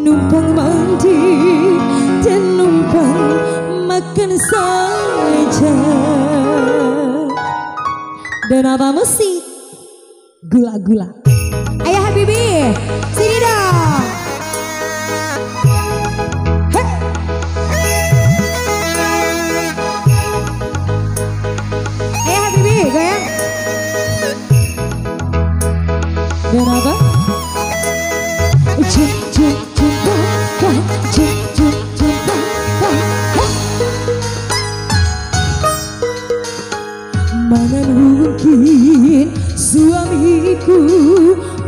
numpang mandi dan numpang makan saja. Dan apa musik? Gula-gula. Ayah Habibi, sini dong. Ayah Habibi, goyang. Dan apa? Mana mungkin suamiku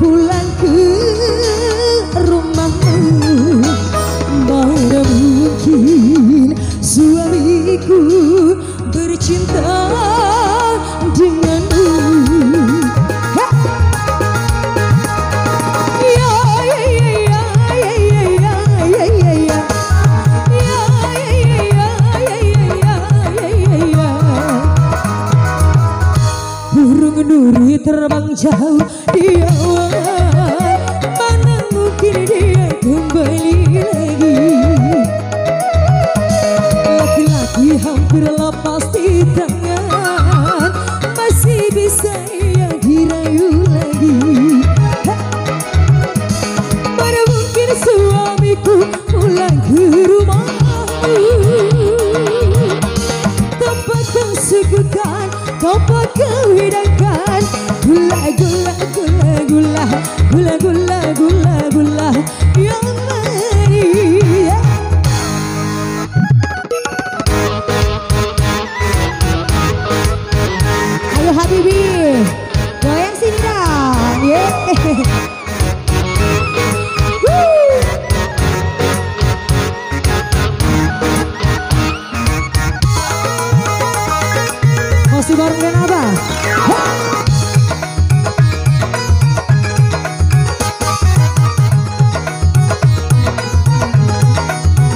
pulang ke rumahmu. Mana mungkin suamiku bercinta denganmu. Burung nuri terbang jauh di awan, mana mungkin dia kembali lagi. Laki-laki hampir lepas di tangan, masih bisa ia dirayu lagi. Mana mungkin suamiku pulang ke rumahmu, tempat kau suguhkan, tempat kau hidangkan. Gula gula gula gula gula gula gula gula yang Maria. Ayo Habibi, goyang sini dong, yeah. Masih bareng dengan Abah.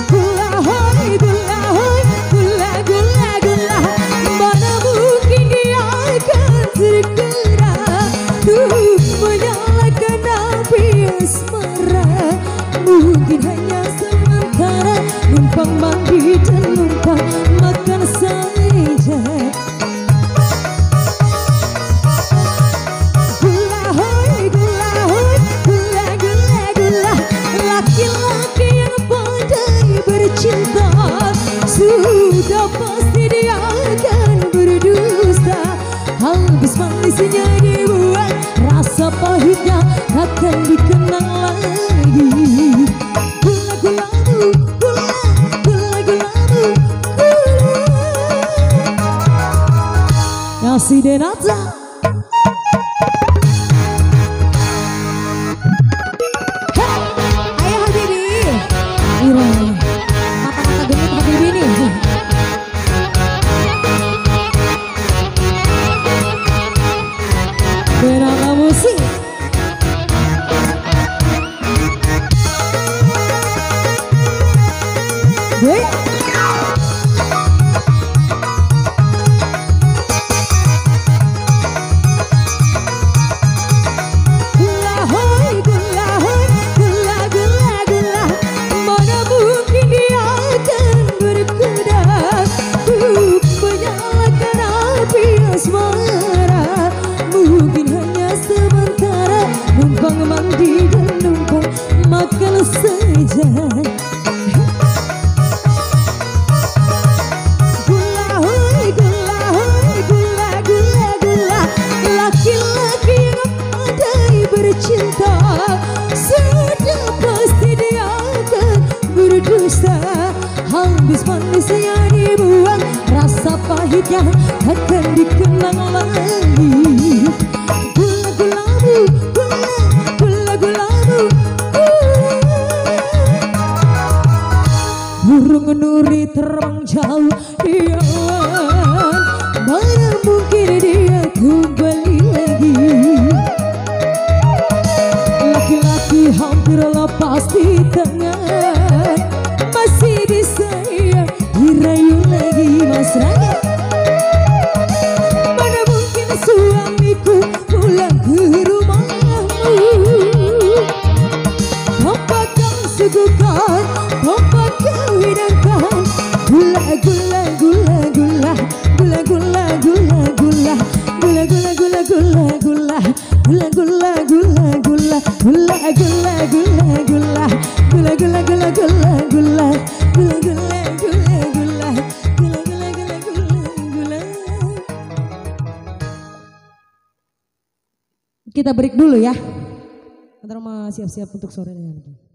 Gula hoi, gula hoi, gula gula gula. Mana mungkin dia akan tergerak untuk menyalakan api asmara. Mungkin hanya sementara, numpang mandi dan numpang makan saja. Cinta sudah pasti dia akan berdusta. Habis manisnya dibuang, rasa pahitnya akan dikenang lagi. Gula gulamu, gula gula gulamu, gula. Nasi denata. Ayah Habibi, Irene. Berapa musik? Gula hoi, gula hoi, gula gula gula. Mana mungkin dia akan berkuda untuk menyalakan api asmara. Mungkin hanya sementara, numpang mandi dan numpang makan saja. Gula hoi, gula hoi, gula gula gula. Laki-laki yang pandai bercinta, sudah pasti dia akan berdusta. Habis manisnya dibuang, rasa pahitnya akan dikenang lagi. Gula gulamu, gula gula gulamu, gula. Burung nuri terbang jauh di awan, mana mungkin dia kembali lagi. Laki-laki hampir lepas di tangan, masih bisa ia dirayu lagi. Mas Rangga, mana mungkin suamiku pulang ke rumahmu, tempat kau suguhkan, tempat kau hidangkan. Gula gula gula gula, gula gula gula gula, gula gula gula gula gula, gula gula gula gula, gula gula gula gula, gula gula gula gula gula, gula gula gula gula, gula gula gula gula. Kita break dulu ya. Ntar mau siap-siap untuk sore nanti.